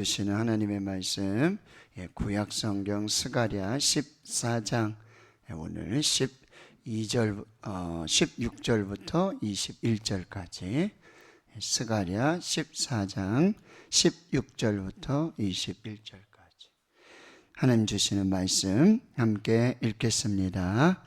주시는 하나님의 말씀, 구약 성경 스가랴 14장, 오늘 16절부터 21절까지, 스가랴 14장 16절부터 21절까지 하나님 주시는 말씀 함께 읽겠습니다.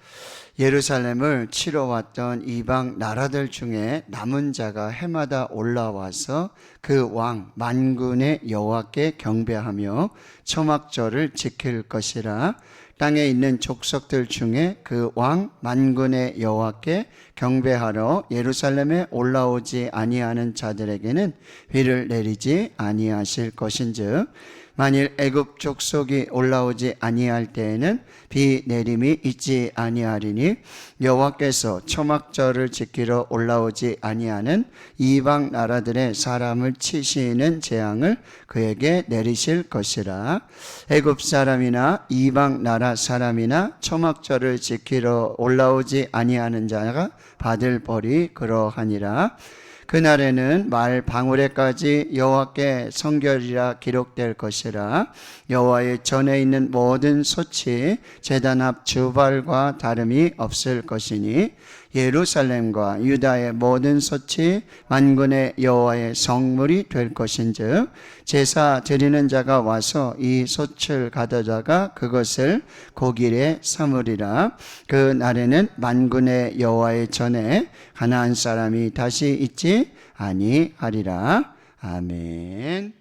예루살렘을 치러 왔던 이방 나라들 중에 남은 자가 해마다 올라와서 그 왕 만군의 여호와께 경배하며 초막절을 지킬 것이라. 땅에 있는 족속들 중에 그 왕 만군의 여호와께 경배하러 예루살렘에 올라오지 아니하는 자들에게는 비를 내리지 아니하실 것인즉, 만일 애굽 족속이 올라오지 아니할 때에는 비 내림이 있지 아니하리니, 여호와께서 초막절을 지키러 올라오지 아니하는 이방 나라들의 사람을 치시는 재앙을 그에게 내리실 것이라. 애굽 사람이나 이방 나라 사람이나 초막절을 지키러 올라오지 아니하는 자가 받을 벌이 그러하니라. 그날에는 말 방울에까지 여호와께 성결이라 기록될 것이라. 여호와의 전에 있는 모든 솥이 제단 앞 주발과 다름이 없을 것이니, 예루살렘과 유다의 모든 솥이 만군의 여호와의 성물이 될 것인즉, 제사 드리는 자가 와서 이 솥을 가져다가 그것을 고길에 삼으리라. 그 날에는 만군의 여호와의 전에 가나안 사람이 다시 있지 아니하리라. 아멘.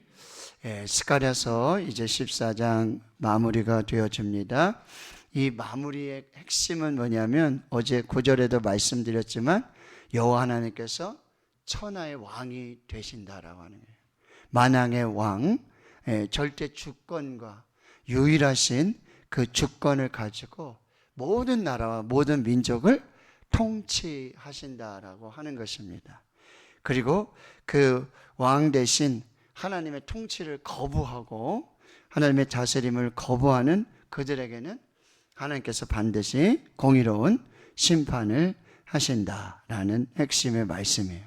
스가랴서 이제 14장 마무리가 되어집니다. 이 마무리의 핵심은 뭐냐면, 어제 9절에도 말씀드렸지만 여호와 하나님께서 천하의 왕이 되신다라고 하는 거예요. 만왕의 왕, 절대 주권과 유일하신 그 주권을 가지고 모든 나라와 모든 민족을 통치하신다라고 하는 것입니다. 그리고 그 왕 대신 하나님의 통치를 거부하고 하나님의 다스림을 거부하는 그들에게는 하나님께서 반드시 공의로운 심판을 하신다라는 핵심의 말씀이에요.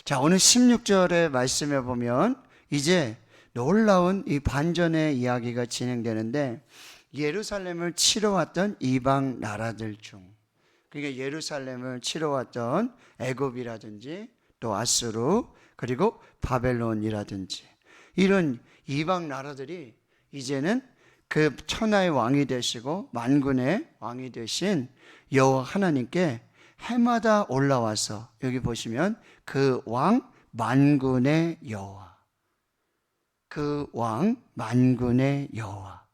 자, 오늘 16절의 말씀에 보면 이제 놀라운 이 반전의 이야기가 진행되는데, 예루살렘을 치러 왔던 이방 나라들 중, 그러니까 예루살렘을 치러 왔던 애굽이라든지 또 아수르 그리고 바벨론이라든지 이런 이방 나라들이 이제는 그 천하의 왕이 되시고 만군의 왕이 되신 여호와 하나님께 해마다 올라와서, 여기 보시면 그 왕 만군의 여호와, 그 왕 만군의 여호와,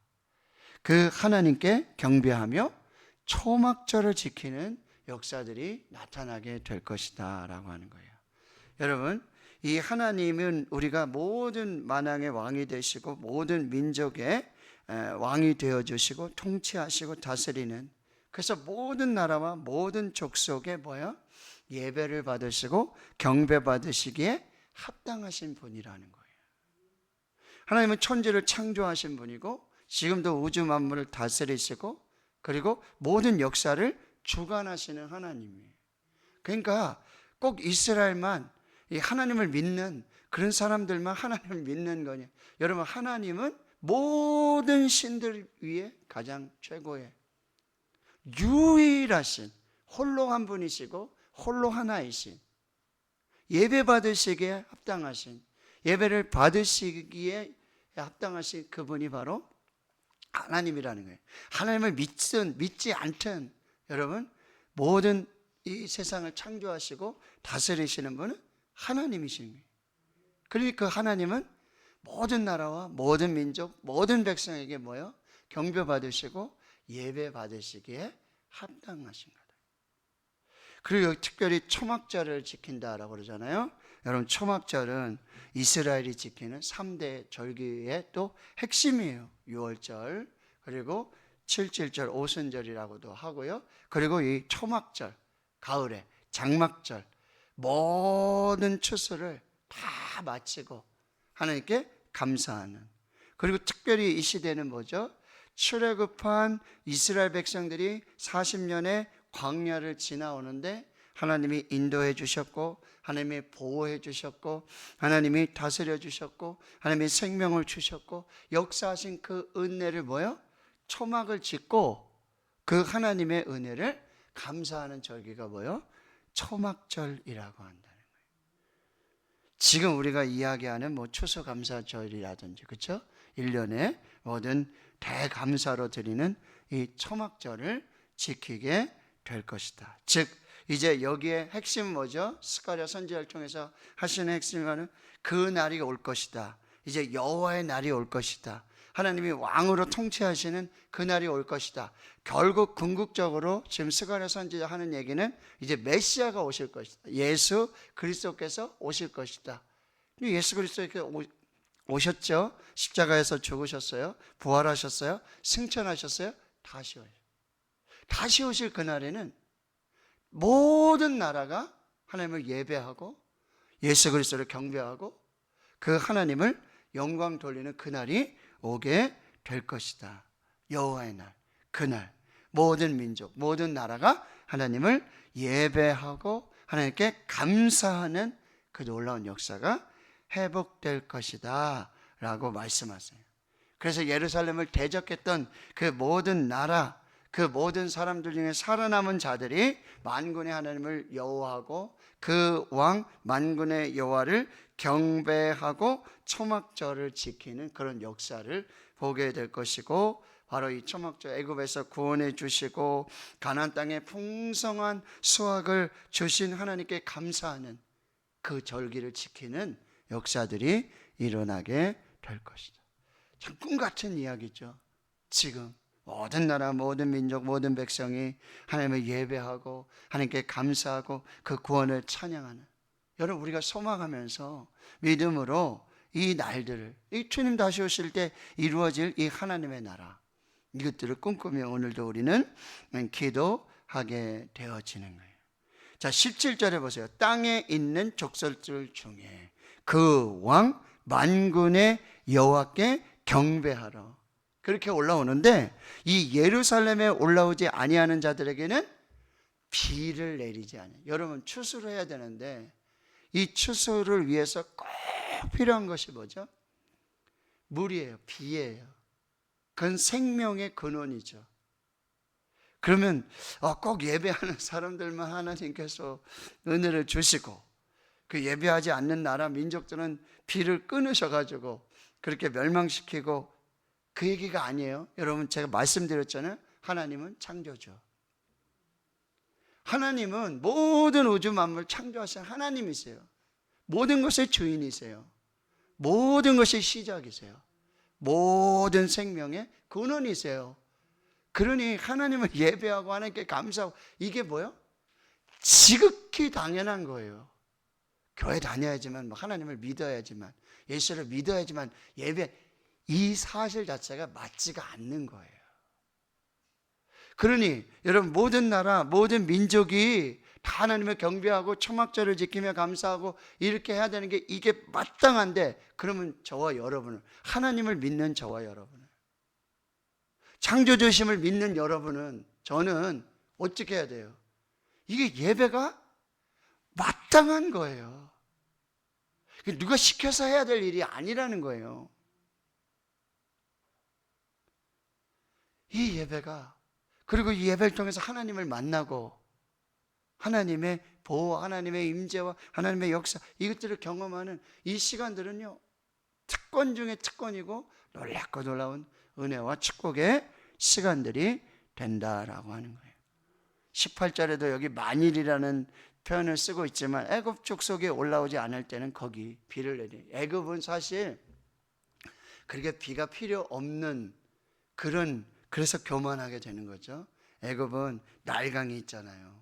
그 하나님께 경배하며 초막절을 지키는 역사들이 나타나게 될 것이다 라고 하는 거예요. 여러분, 이 하나님은 우리가 모든 만왕의 왕이 되시고 모든 민족의 왕이 되어주시고 통치하시고 다스리는, 그래서 모든 나라와 모든 족속에 예배를 받으시고 경배 받으시기에 합당하신 분이라는 거예요. 하나님은 천지를 창조하신 분이고 지금도 우주 만물을 다스리시고 그리고 모든 역사를 주관하시는 하나님이에요. 그러니까 꼭 이스라엘만, 이 하나님을 믿는 그런 사람들만 하나님을 믿는 거냐. 여러분, 하나님은 모든 신들 위에 가장 최고의 유일하신 홀로 한 분이시고 홀로 하나이신, 예배 받으시기에 합당하신, 예배를 받으시기에 합당하신 그분이 바로 하나님이라는 거예요. 하나님을 믿지 않든 여러분, 모든 이 세상을 창조하시고 다스리시는 분은 하나님이신 거예요. 그러니까 그 하나님은 모든 나라와 모든 민족, 모든 백성에게 경배 받으시고 예배 받으시기에 합당하신 거다. 그리고 특별히 초막절을 지킨다라고 그러잖아요. 여러분, 초막절은 이스라엘이 지키는 3대 절기의 또 핵심이에요. 6월절, 그리고 7.7절 오순절이라고도 하고요. 그리고 이 초막절, 가을에 장막절, 모든 추수를 다 마치고 하나님께 감사하는, 그리고 특별히 이 시대는 뭐죠? 출애굽한 이스라엘 백성들이 40년의 광야를 지나오는데 하나님이 인도해 주셨고 하나님이 보호해 주셨고 하나님이 다스려 주셨고 하나님이 생명을 주셨고 역사하신 그 은혜를 뭐요? 초막을 짓고 그 하나님의 은혜를 감사하는 절기가 뭐요? 초막절이라고 한다는 거예요. 지금 우리가 이야기하는 뭐 추수감사절이라든지 그렇죠? 1년에 모든 대감사로 드리는 이 초막절을 지키게 될 것이다. 즉 이제 여기에 핵심은 뭐죠? 스가랴 선지자를 통해서 하시는 핵심은 그 날이 올 것이다. 이제 여호와의 날이 올 것이다. 하나님이 왕으로 통치하시는 그 날이 올 것이다. 결국 궁극적으로 지금 스가랴 선지자 하는 얘기는 이제 메시아가 오실 것이다. 예수 그리스도께서 오실 것이다. 예수 그리스도께서 오셨죠? 십자가에서 죽으셨어요. 부활하셨어요. 승천하셨어요. 다시 오실 그날에는 모든 나라가 하나님을 예배하고 예수 그리스도를 경배하고 그 하나님을 영광 돌리는 그날이 오게 될 것이다. 여호와의 날, 그날 모든 민족, 모든 나라가 하나님을 예배하고 하나님께 감사하는 그 놀라운 역사가 회복될 것이다 라고 말씀하세요. 그래서 예루살렘을 대적했던 그 모든 나라, 그 모든 사람들 중에 살아남은 자들이 만군의 하나님을 여호와하고 그 왕 만군의 여호와를 경배하고 초막절을 지키는 그런 역사를 보게 될 것이고, 바로 이 초막절, 애굽에서 구원해 주시고 가나안 땅에 풍성한 수확을 주신 하나님께 감사하는 그 절기를 지키는 역사들이 일어나게 될 것이다. 참 꿈같은 이야기죠. 지금 모든 나라, 모든 민족, 모든 백성이 하나님을 예배하고 하나님께 감사하고 그 구원을 찬양하는, 여러분 우리가 소망하면서 믿음으로 이 날들을, 이 주님 다시 오실 때 이루어질 이 하나님의 나라, 이것들을 꿈꾸며 오늘도 우리는 기도하게 되어지는 거예요. 자, 17절에 보세요. 땅에 있는 족속들 중에 그 왕 만군의 여호와께 경배하러, 그렇게 올라오는데 이 예루살렘에 올라오지 아니하는 자들에게는 비를 내리지 않아요. 여러분 추수를 해야 되는데 이 추수를 위해서 꼭 필요한 것이 뭐죠? 물이에요. 비예요. 그건 생명의 근원이죠. 그러면 꼭 예배하는 사람들만 하나님께서 은혜를 주시고 그 예배하지 않는 나라 민족들은 비를 끊으셔가지고 그렇게 멸망시키고, 그 얘기가 아니에요. 여러분 제가 말씀드렸잖아요. 하나님은 창조주. 하나님은 모든 우주 만물 창조하신 하나님이세요. 모든 것의 주인이세요. 모든 것의 시작이세요. 모든 생명의 근원이세요. 그러니 하나님을 예배하고 하나님께 감사하고, 이게 뭐예요? 지극히 당연한 거예요. 교회 다녀야지만, 하나님을 믿어야지만, 예수를 믿어야지만 예배, 이 사실 자체가 맞지가 않는 거예요. 그러니 여러분 모든 나라, 모든 민족이 다 하나님을 경배하고 초막절을 지키며 감사하고 이렇게 해야 되는 게 이게 마땅한데, 그러면 저와 여러분은, 하나님을 믿는 저와 여러분은, 창조주심을 믿는 여러분은, 저는 어떻게 해야 돼요? 이게 예배가 마땅한 거예요. 누가 시켜서 해야 될 일이 아니라는 거예요. 이 예배가, 그리고 이 예배를 통해서 하나님을 만나고 하나님의 보호, 하나님의 임재와 하나님의 역사, 이것들을 경험하는 이 시간들은요, 특권 중에 특권이고 놀랍고 놀라운 은혜와 축복의 시간들이 된다라고 하는 거예요. 18절에도 여기 만일이라는 표현을 쓰고 있지만 애굽 족속에 올라오지 않을 때는 거기 비를 내리. 애굽은 사실 그렇게 비가 필요 없는 그래서 교만하게 되는 거죠. 애굽은 날강이 있잖아요.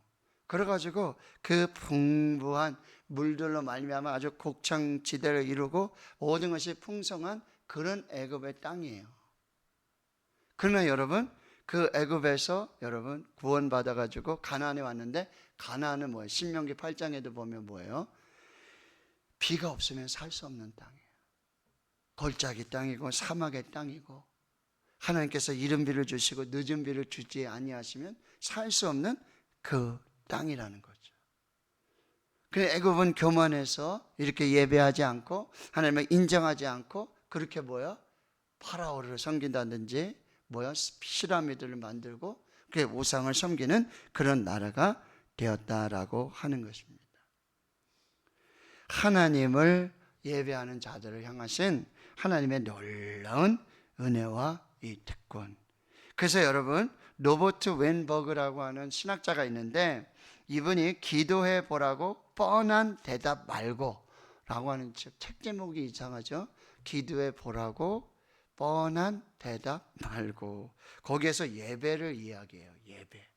그래가지고 그 풍부한 물들로 말미암아 아주 곡창지대를 이루고 모든 것이 풍성한 그런 애굽의 땅이에요. 그러나 여러분 그 애굽에서 여러분 구원받아가지고 가나안에 왔는데, 가나안은 뭐예요? 신명기 8장에도 보면 뭐예요? 비가 없으면 살 수 없는 땅이에요. 골짜기 땅이고 사막의 땅이고, 하나님께서 이른 비를 주시고 늦은 비를 주지 아니하시면 살 수 없는 그 땅이라는 거죠. 그래, 애굽은 교만해서 이렇게 예배하지 않고 하나님을 인정하지 않고 그렇게 뭐야? 파라오를 섬긴다든지 뭐야? 피라미드를 만들고 그게 우상을 섬기는 그런 나라가 되었다라고 하는 것입니다. 하나님을 예배하는 자들을 향하신 하나님의 놀라운 은혜와 이 특권. 그래서 여러분, 로버트 웬버그라고 하는 신학자가 있는데 이분이 기도해 보라고 뻔한 대답 말고 라고 하는 책 제목이 이상하죠. 기도해 보라고 뻔한 대답 말고. 거기에서 예배를 이야기해요. 예배.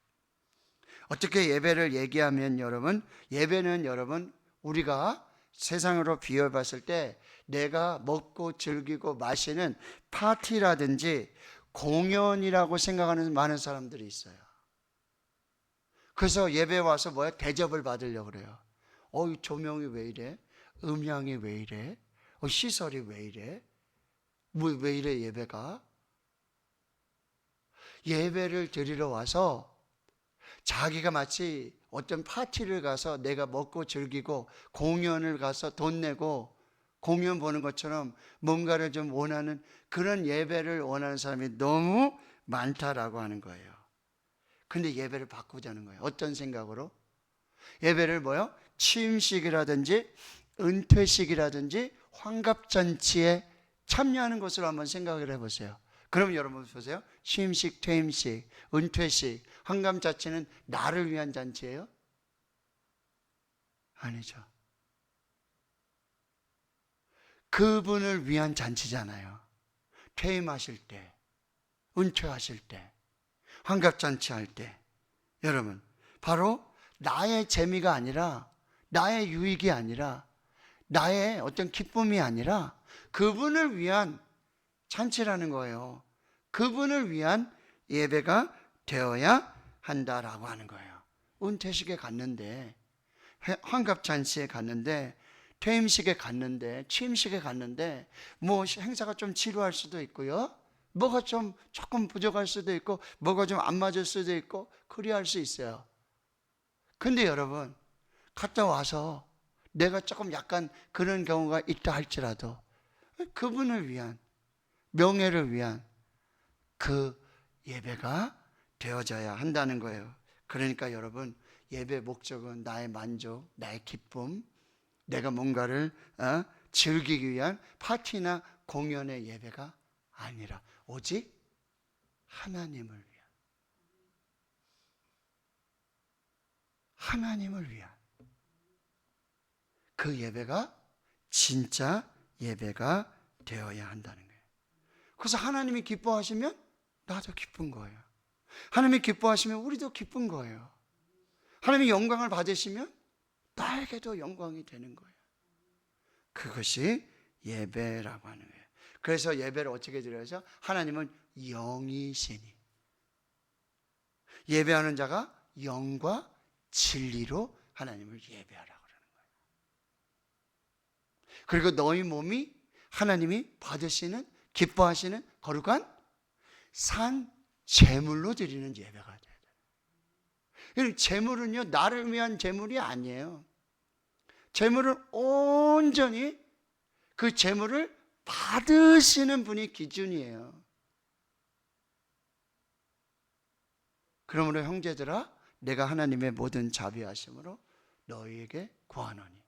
어떻게 예배를 얘기하면 여러분, 예배는 여러분 우리가 세상으로 비유해봤을 때 내가 먹고 즐기고 마시는 파티라든지 공연이라고 생각하는 많은 사람들이 있어요. 그래서 예배 와서 뭐야? 대접을 받으려고 그래요. 이 조명이 왜 이래? 음향이 왜 이래? 시설이 왜 이래? 왜 이래 예배가? 예배를 드리러 와서 자기가 마치 어떤 파티를 가서 내가 먹고 즐기고 공연을 가서 돈 내고 공연 보는 것처럼 뭔가를 좀 원하는 그런 예배를 원하는 사람이 너무 많다라고 하는 거예요. 근데 예배를 바꾸자는 거예요. 어떤 생각으로? 예배를 뭐요? 취임식이라든지 은퇴식이라든지 환갑잔치에 참여하는 것으로 한번 생각을 해보세요. 그럼 여러분 보세요. 취임식, 퇴임식, 은퇴식, 환갑잔치는 나를 위한 잔치예요? 아니죠. 그분을 위한 잔치잖아요. 퇴임하실 때, 은퇴하실 때, 환갑잔치 할 때, 여러분 바로 나의 재미가 아니라 나의 유익이 아니라 나의 어떤 기쁨이 아니라 그분을 위한 잔치라는 거예요. 그분을 위한 예배가 되어야 한다라고 하는 거예요. 은퇴식에 갔는데, 환갑잔치에 갔는데, 퇴임식에 갔는데, 취임식에 갔는데 뭐 행사가 좀 지루할 수도 있고요. 뭐가 좀 조금 부족할 수도 있고 뭐가 좀 안 맞을 수도 있고 그리할 수 있어요. 근데 여러분 갔다 와서 내가 조금 약간 그런 경우가 있다 할지라도 그분을 위한 명예를 위한 그 예배가 되어져야 한다는 거예요. 그러니까 여러분 예배 목적은 나의 만족, 나의 기쁨, 내가 뭔가를 즐기기 위한 파티나 공연의 예배가 아니라 오직 하나님을 위한 그 예배가 진짜 예배가 되어야 한다는 거예요. 그래서 하나님이 기뻐하시면 나도 기쁜 거예요. 하나님이 기뻐하시면 우리도 기쁜 거예요. 하나님이 영광을 받으시면 나에게도 영광이 되는 거예요. 그것이 예배라고 하는 거예요. 그래서 예배를 어떻게 드려야죠? 하나님은 영이시니 예배하는 자가 영과 진리로 하나님을 예배하라고 그러는 거예요. 그리고 너희 몸이 하나님이 받으시는 기뻐하시는 거룩한 산 제물로 드리는 예배가 돼야 돼요. 제물은요 나를 위한 제물이 아니에요. 제물은 온전히 그 제물을 받으시는 분이 기준이에요. 그러므로 형제들아 내가 하나님의 모든 자비하심으로 너희에게 구하노니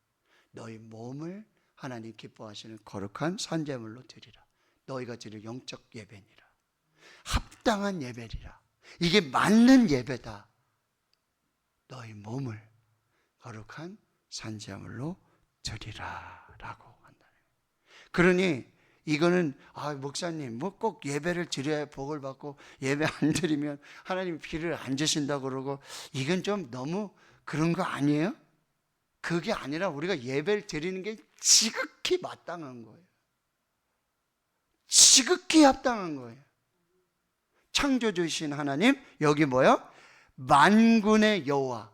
너희 몸을 하나님 기뻐하시는 거룩한 산제물로 드리라. 너희가 드릴 영적 예배니라. 합당한 예배리라. 이게 맞는 예배다. 너희 몸을 거룩한 산제물로 드리라 라고 한다는 거예요. 그러니 이거는 목사님 뭐 꼭 예배를 드려야 복을 받고 예배 안 드리면 하나님 비를 안 주신다고 그러고 이건 좀 너무 그런 거 아니에요? 그게 아니라 우리가 예배를 드리는 게 지극히 마땅한 거예요. 지극히 합당한 거예요. 창조주이신 하나님, 여기 뭐요? 만군의 여호와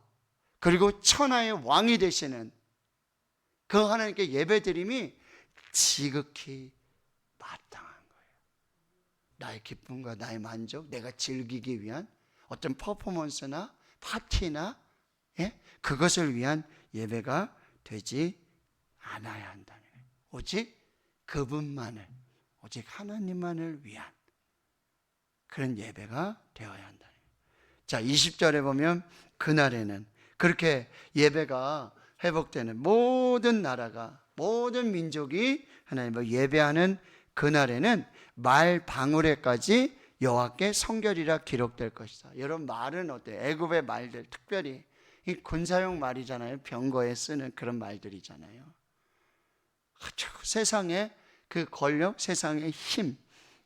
그리고 천하의 왕이 되시는 그 하나님께 예배드림이 지극히 마땅한 거예요. 나의 기쁨과 나의 만족, 내가 즐기기 위한 어떤 퍼포먼스나 파티나 그것을 위한 예배가 되지 않아야 한다는 거예요. 오직 그분만을, 오직 하나님만을 위한 그런 예배가 되어야 한다는 거예요. 자, 20절에 보면 그날에는 그렇게 예배가 회복되는 모든 나라가, 모든 민족이 하나님을 예배하는 그날에는 말 방울에까지 여호와께 성결이라 기록될 것이다. 여러분, 말은 어때요? 애굽의 말들, 특별히 이 군사용 말이잖아요. 병거에 쓰는 그런 말들이잖아요. 세상의 그 권력, 세상의 힘,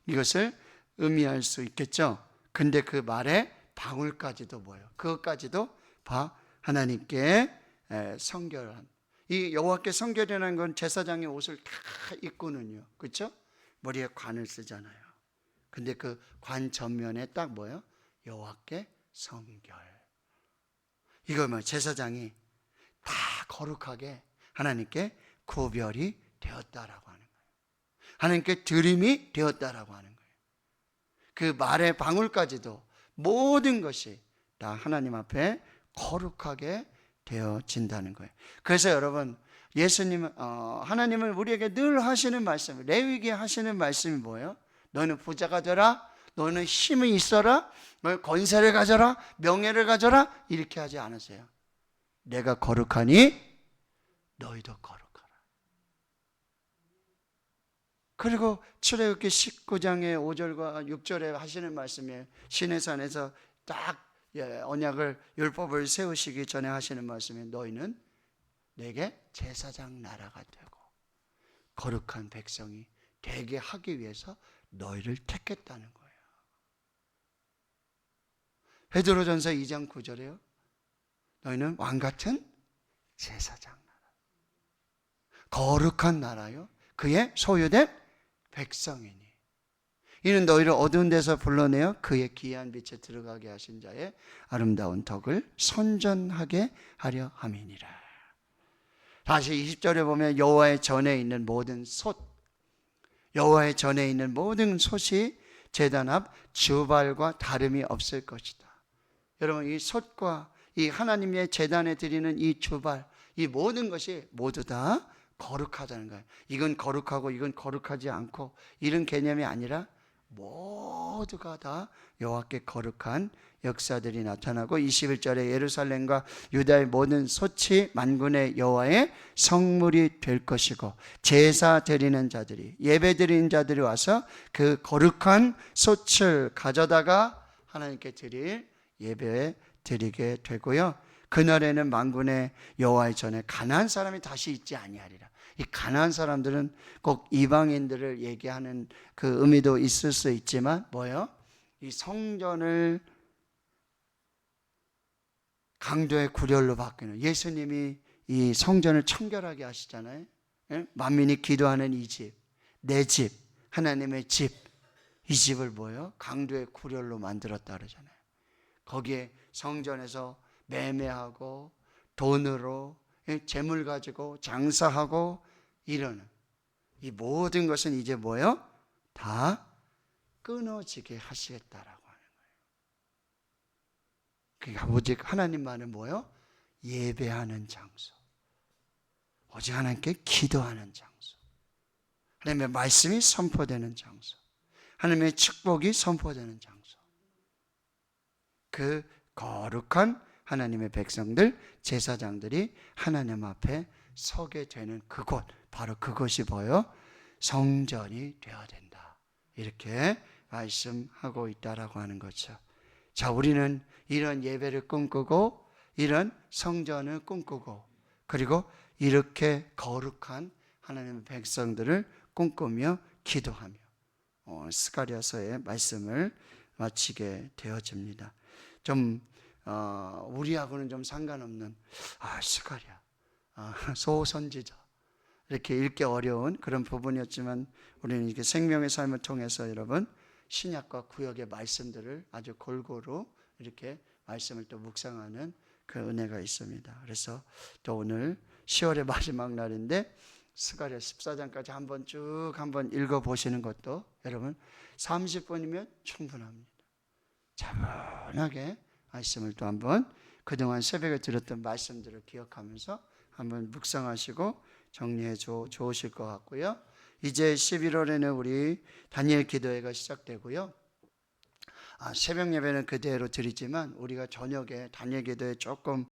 이것을 의미할 수 있겠죠. 근데 그 말의 방울까지도 뭐예요? 그것까지도 하나님께 성결한, 이 여호와께 성결이라는 건 제사장의 옷을 다 입고는요, 그렇죠? 머리에 관을 쓰잖아요. 근데 그 관 전면에 딱 뭐예요? 여호와께 성결. 이거 뭐 제사장이 다 거룩하게 하나님께 구별이 되었다라고 하는 거예요. 하나님께 드림이 되었다라고 하는 거예요. 그 말의 방울까지도 모든 것이 다 하나님 앞에 거룩하게 되어진다는 거예요. 그래서 여러분, 예수님은 하나님은 우리에게 늘 하시는 말씀, 레위기에 하시는 말씀이 뭐예요? 너는 부자가 되라, 너는 힘이 있어라, 너는 권세를 가져라, 명예를 가져라, 이렇게 하지 않으세요. 내가 거룩하니 너희도 거룩하라. 그리고 출애굽기 19장의 5절과 6절에 하시는 말씀이에요. 시내산에서 딱 언약을, 율법을 세우시기 전에 하시는 말씀이, 너희는 내게 제사장 나라가 되고 거룩한 백성이 되게 하기 위해서 너희를 택했다는 거예요. 베드로전서 2장 9절에요. 너희는 왕같은 제사장 나라, 거룩한 나라요, 그의 소유된 백성이니 이는 너희를 어두운 데서 불러내어 그의 귀한 빛에 들어가게 하신 자의 아름다운 덕을 선전하게 하려 함이니라. 다시 20절에 보면 여호와의 전에 있는 모든 솥, 여호와의 전에 있는 모든 솥이 제단 앞 주발과 다름이 없을 것이다. 여러분, 이 솥과 이 하나님의 제단에 드리는 이 주발, 이 모든 것이 모두 다 거룩하다는 거예요. 이건 거룩하고 이건 거룩하지 않고 이런 개념이 아니라 모두가 다 여호와께 거룩한 역사들이 나타나고, 21절에 예루살렘과 유다의 모든 솥이 만군의 여호와의 성물이 될 것이고 제사 드리는 자들이, 예배 드리는 자들이 와서 그 거룩한 솥을 가져다가 하나님께 드릴 예배에 드리게 되고요. 그날에는 만군의 여호와의 전에 가나안 사람이 다시 있지 아니하리라. 이 가나안 사람들은 꼭 이방인들을 얘기하는 그 의미도 있을 수 있지만 뭐예요? 이 성전을 강도의 구렬로 바뀌는, 예수님이 이 성전을 청결하게 하시잖아요. 만민이 기도하는 이 집, 내 집, 하나님의 집, 이 집을 뭐예요? 강도의 구렬로 만들었다 그러잖아요. 거기에 성전에서 매매하고 돈으로 재물 가지고 장사하고 이러는 이 모든 것은 이제 뭐예요? 다 끊어지게 하시겠다라고 하는 거예요. 그러니까 오직 하나님만을 뭐예요? 예배하는 장소, 오직 하나님께 기도하는 장소, 하나님의 말씀이 선포되는 장소, 하나님의 축복이 선포되는 장소, 그 거룩한 하나님의 백성들, 제사장들이 하나님 앞에 서게 되는 그곳, 바로 그것이 뭐예요? 성전이 되어야 된다, 이렇게 말씀하고 있다라고 하는 거죠. 자, 우리는 이런 예배를 꿈꾸고 이런 성전을 꿈꾸고 그리고 이렇게 거룩한 하나님의 백성들을 꿈꾸며 기도하며 스가랴서의 말씀을 마치게 되어집니다. 좀 우리하고는 좀 상관없는 스가랴, 소선지자, 이렇게 읽기 어려운 그런 부분이었지만 우리는 이렇게 생명의 삶을 통해서 여러분 신약과 구약의 말씀들을 아주 골고루 이렇게 말씀을 또 묵상하는 그 은혜가 있습니다. 그래서 또 오늘 10월의 마지막 날인데 스가랴 14장까지 한번 읽어보시는 것도 여러분 30분이면 충분합니다. 차분하게 말씀을 또 한번 그동안 새벽에 들었던 말씀들을 기억하면서 한번 묵상하시고 정리해 좋으실 것 같고요. 이제 11월에는 우리 다니엘 기도회가 시작되고요. 새벽 예배는 그대로 드리지만 우리가 저녁에 다니엘 기도회 조금